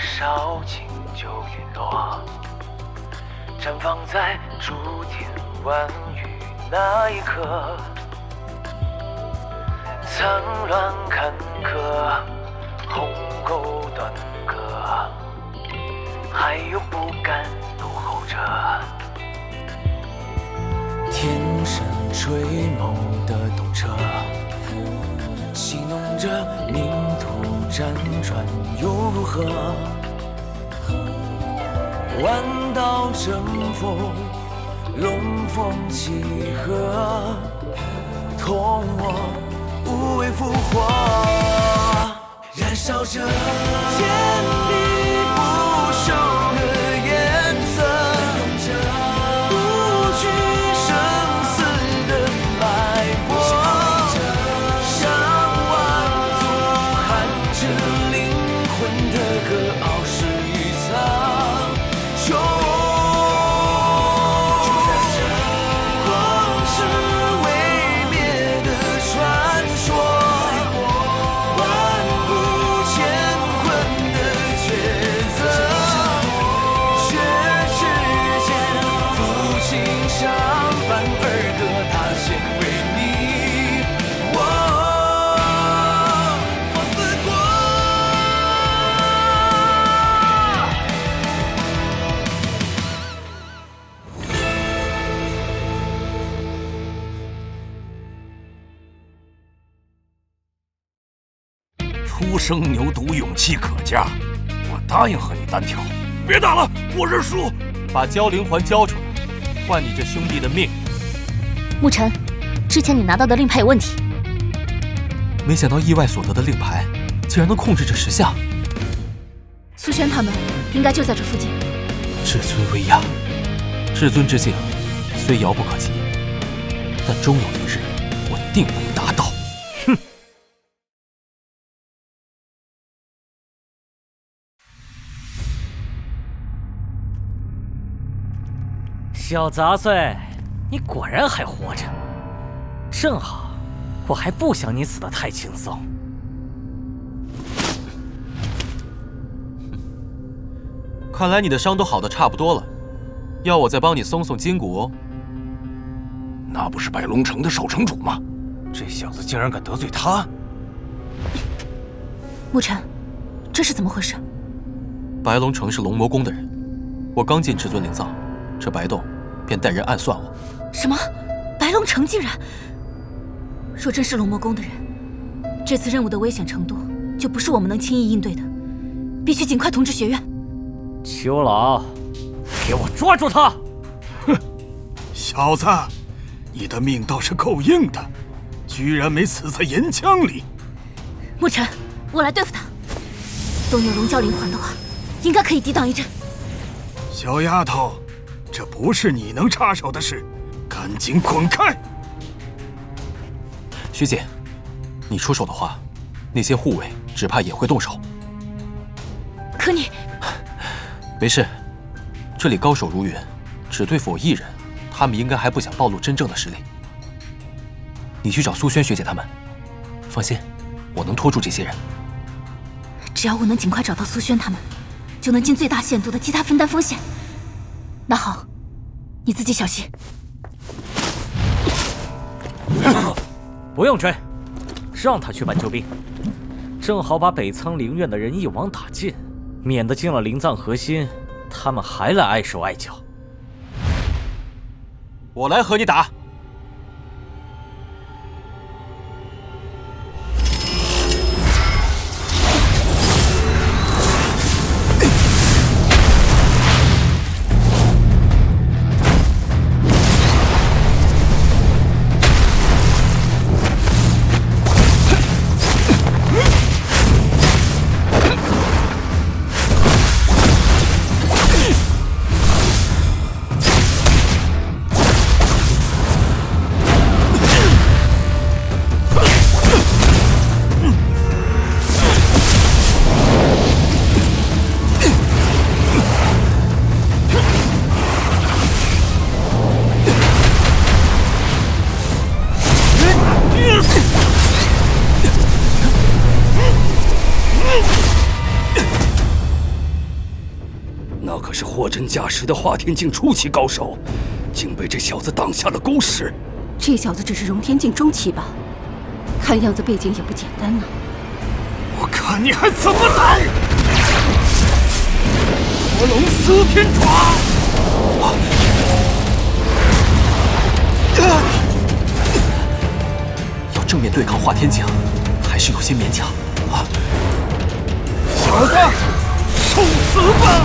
少情就陨落，绽放在注天万语那一刻。苍乱坎坷，鸿沟断隔，还有不甘怒吼着。天神垂眸的动彻，戏弄着命途辗转又如何？弯道争锋，龙凤齐合，同我无畏复活，燃烧着天地不朽的颜色，用着不惧生死的脉搏，向万族喊着灵魂的歌，傲视与苍穹。初生牛犊，勇气可嘉。我答应和你单挑。别打了，我认输。把蛟灵环交出来，换你这兄弟的命。沐尘，之前你拿到的令牌有问题。没想到意外所得的令牌，竟然能控制这石像。苏轩他们应该就在这附近。至尊威压，至尊之境虽遥不可及，但终有一日，我定能达到。哼！小杂碎，你果然还活着，正好，我还不想你死得太轻松。看来你的伤都好得差不多了，要我再帮你松松筋骨？那不是白龙城的守城主吗？这小子竟然敢得罪他！沐尘，这是怎么回事？白龙城是龙魔宫的人，我刚进至尊灵藏，这白洞便带人暗算我。什么？白龙城竟然……若真是龙魔宫的人，这次任务的危险程度就不是我们能轻易应对的，必须尽快通知学院。邱老，给我抓住他！哼，小子，你的命倒是够硬的，居然没死在岩浆里。沐尘，我来对付他。动用龙蛟灵环的话，应该可以抵挡一阵。小丫头，这不是你能插手的事，赶紧滚开！学姐，你出手的话，那些护卫只怕也会动手。可你……没事，这里高手如云，只对付我一人，他们应该还不想暴露真正的实力。你去找苏萱学姐他们，放心，我能拖住这些人。只要我能尽快找到苏萱他们，就能尽最大限度的替他分担风险。那好，你自己小心。不用追，让他去搬救兵，正好把北苍灵院的人一网打尽，免得进了灵藏核心，他们还来碍手碍脚。我来和你打。真价实的化天境初期高手，竟被这小子挡下了沟石。这小子只是融天境中期吧？看样子背景也不简单呢。我看你还怎么挡！魔龙撕天爪！要正面对抗化天境，还是有些勉强。小子，受死吧！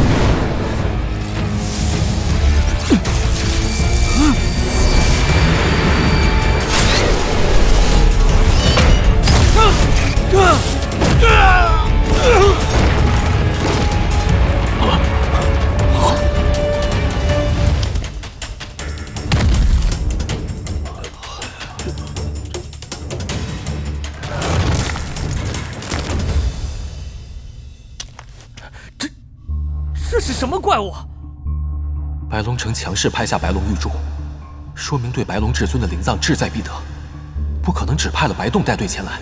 这是什么怪物？白龙城强势派下白龙玉柱，说明对白龙至尊的灵藏志在必得，不可能只派了白洞带队前来。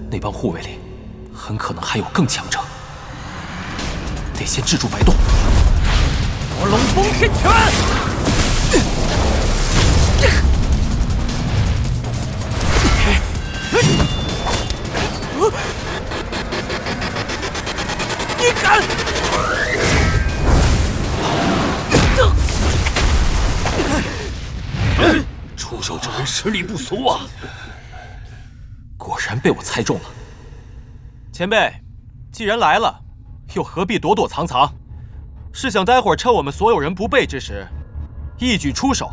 那帮护卫里，很可能还有更强者。得先制住白洞。魔龙封天拳！你敢！出手之人实力不俗啊！果然被我猜中了。前辈，既然来了，又何必躲躲藏藏？是想待会儿趁我们所有人不备之时，一举出手，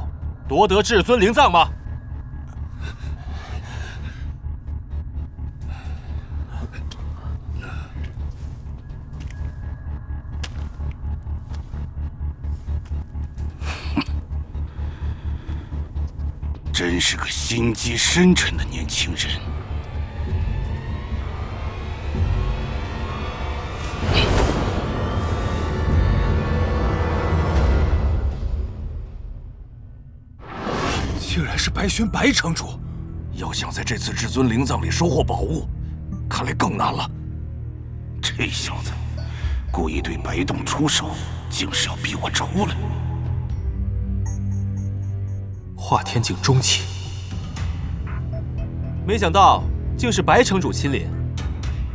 夺得至尊灵藏吗？真是个心机深沉的年轻人。竟然是白轩白城主！要想在这次至尊灵藏里收获宝物，看来更难了。这小子故意对白洞出手，竟是要逼我出来。化天境中期，没想到竟是白城主亲临。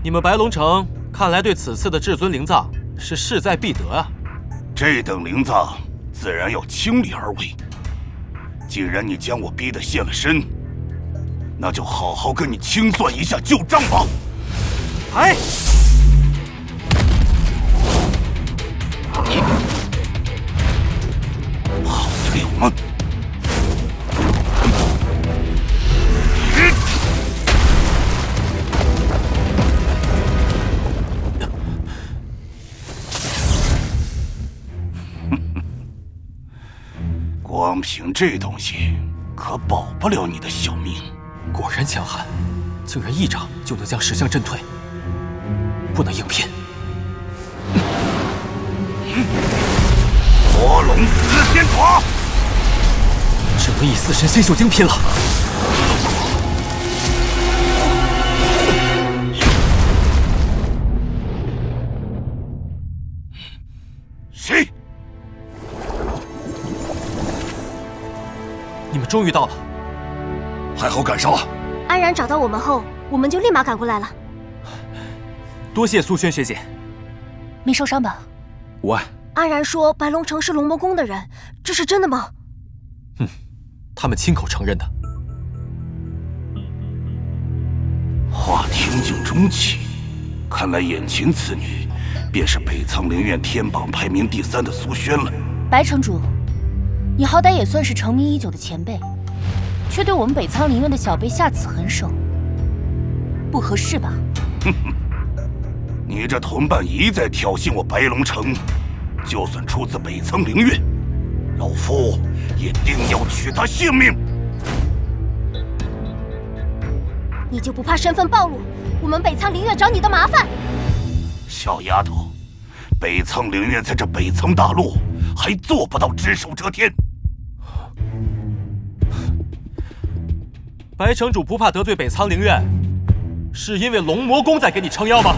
你们白龙城看来对此次的至尊灵藏是势在必得啊！这等灵藏自然要倾力而为。既然你将我逼得现了身，那就好好跟你清算一下旧账吧。哎！好的了吗？光凭这东西，可保不了你的小命。果然强悍，竟然一掌就能将石像震退，不能硬拼。魔龙撕天爪，只能以四神仙宿经拼了。谁？你们终于到了，还好赶上了。安然找到我们后，我们就立马赶过来了。多谢苏萱学姐。没受伤吧？无碍。安然说白龙城是龙魔宫的人，这是真的吗？他们亲口承认的。化天境中期，看来眼前此女便是北苍灵院天榜排名第3的苏萱了。白城主，你好歹也算是成名已久的前辈，却对我们北苍灵院的小辈下此狠手，不合适吧？你这同伴一再挑衅我白龙城，就算出自北苍灵院，老夫也定要取他性命。你就不怕身份暴露，我们北苍灵院找你的麻烦？小丫头，北苍灵院在这北苍大陆还做不到只手遮天。白城主不怕得罪北苍灵院，是因为龙魔宫在给你撑腰吗？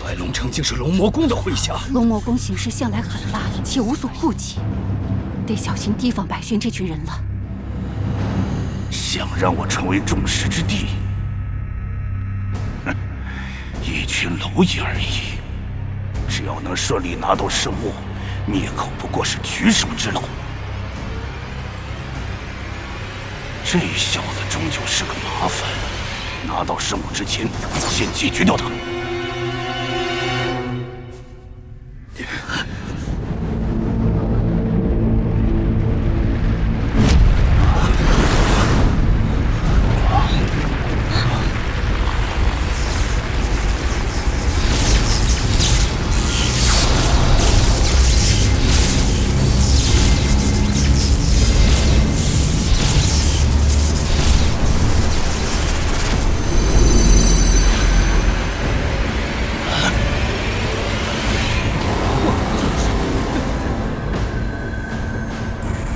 白白龙城竟是龙魔宫的麾下。龙魔宫行事向来狠辣，且无所顾忌，得小心提防白轩这群人了。想让我成为众矢之的？哼，一群蝼蚁而已。只要能顺利拿到圣物，灭口不过是举手之劳。这小子终究是个麻烦，拿到圣物之前，先解决掉他。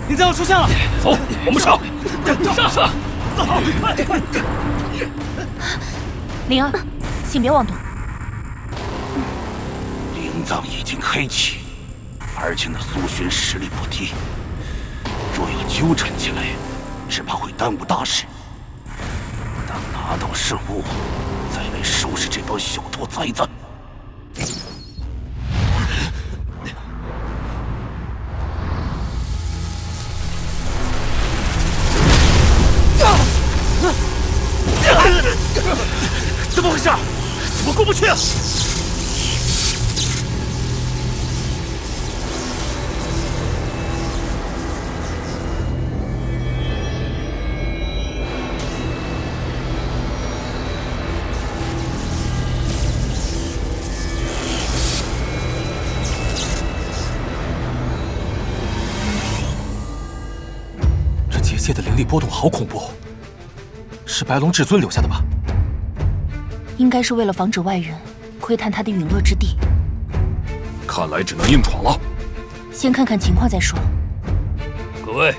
林藏要出现了，走，我们上！上！快！灵儿，先别妄动。灵藏已经开启，而且那苏轩实力不低，若要纠缠起来，只怕会耽误大事。等拿到圣物，再来收拾这帮小兔崽子。怎么回事？怎么过不去啊？这结界的灵力波动好恐怖，是白龙至尊留下的吧？应该是为了防止外人窥探他的陨落之地。看来只能硬闯了。先看看情况再说。各位，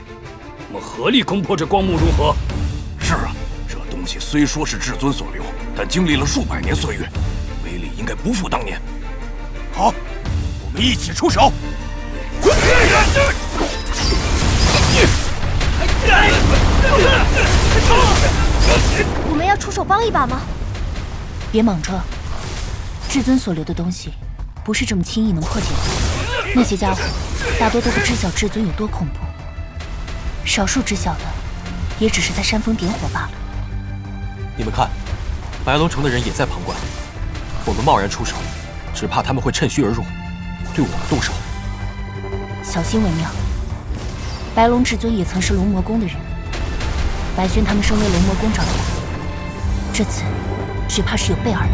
我们合力攻破这光幕如何？是啊，这东西虽说是至尊所留，但经历了数百年岁月，威力应该不复当年。好，我们一起出手。我们要出手帮一把吗？别莽撞，至尊所留的东西，不是这么轻易能破解的。那些家伙大多都不知晓至尊有多恐怖，少数知晓的，也只是在煽风点火罢了。你们看，白龙城的人也在旁观，我们贸然出手，只怕他们会趁虚而入，对我们动手。小心为妙。白龙至尊也曾是龙魔宫的人，白轩他们身为龙魔宫长大，这次只怕是有备而来。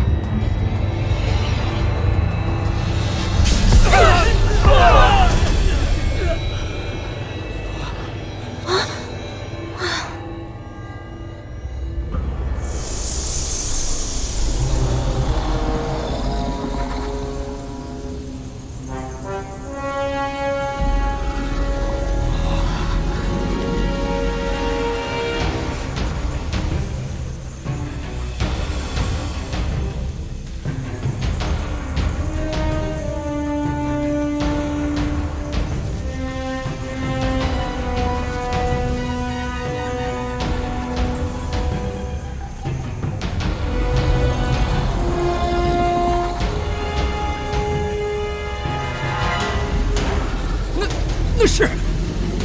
那是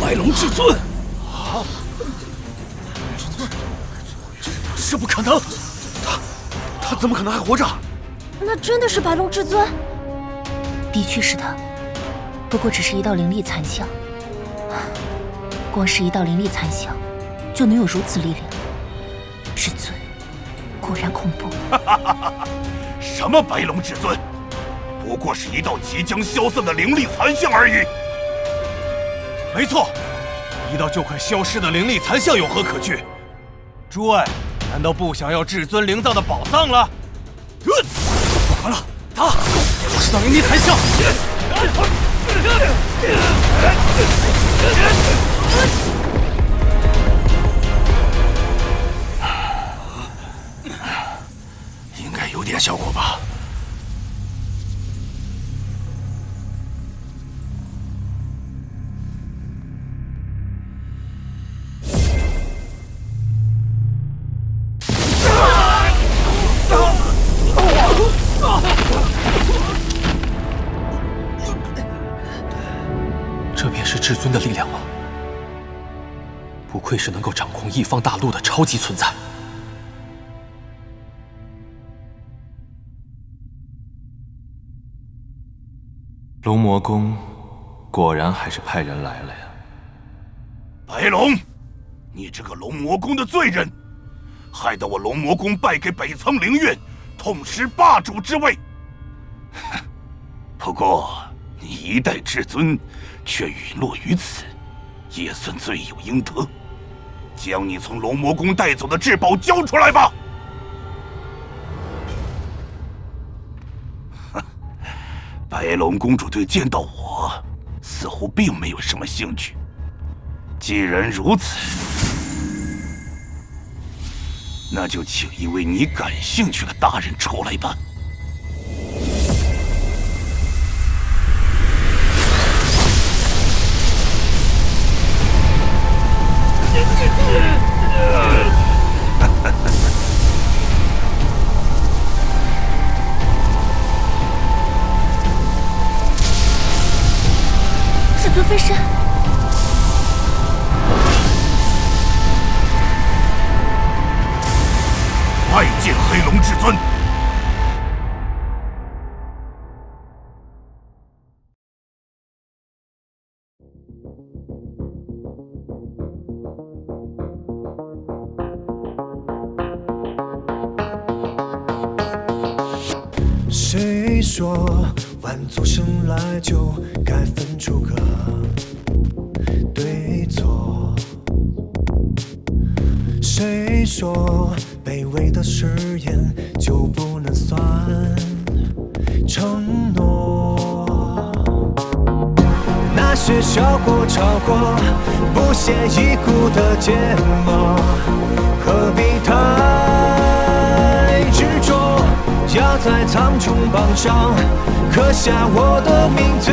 白龙至尊。这不可能！他怎么可能还活着？那真的是白龙至尊？的确是他，不过只是一道灵力残像。光是一道灵力残像，就能有如此力量。至尊，果然恐怖。什么白龙至尊？不过是一道即将消散的灵力残像而已。没错，一道就快消失的灵力残像有何可惧？诸位，难道不想要至尊灵藏的宝藏了？不管了，打！我是道灵力残像。应该有点效果吧？至尊的力量吗？不愧是能够掌控一方大陆的超级存在。龙魔宫果然还是派人来了呀。白龙，你这个龙魔宫的罪人，害得我龙魔宫败给北苍灵院，痛失霸主之位。不过你一代至尊却陨落于此，也算罪有应得。将你从龙魔宫带走的至宝交出来吧！白龙公主对见到我似乎并没有什么兴趣。既然如此，那就请一位你感兴趣的大人出来吧。至尊飞身，拜见黑龙至尊。谁说万族生来就该分出个对错？谁说卑微的誓言就不能算承诺？那些笑过、吵过、不屑一顾的缄默，何必太执着？要在苍穹榜上刻下我的名字，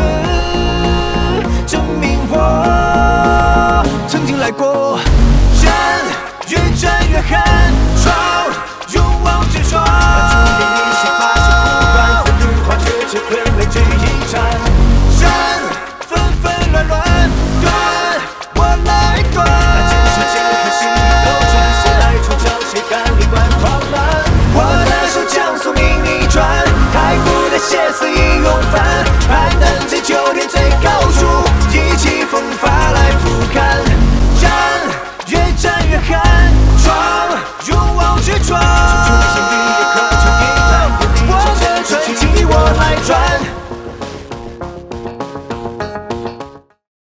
证明我曾经来过。战，越战越悍，闯，勇往直闯。把注定一些发生不管风雨化学只会为这一战。战，纷纷乱乱断，我来断。那金世界和心里斗转，谁来主张，谁敢力挽狂澜？我的手将宿命逆转，太古的歇斯已涌翻，还能在9天最高处意气风发来俯瞰。战，越战越悍，闯，勇往直闯。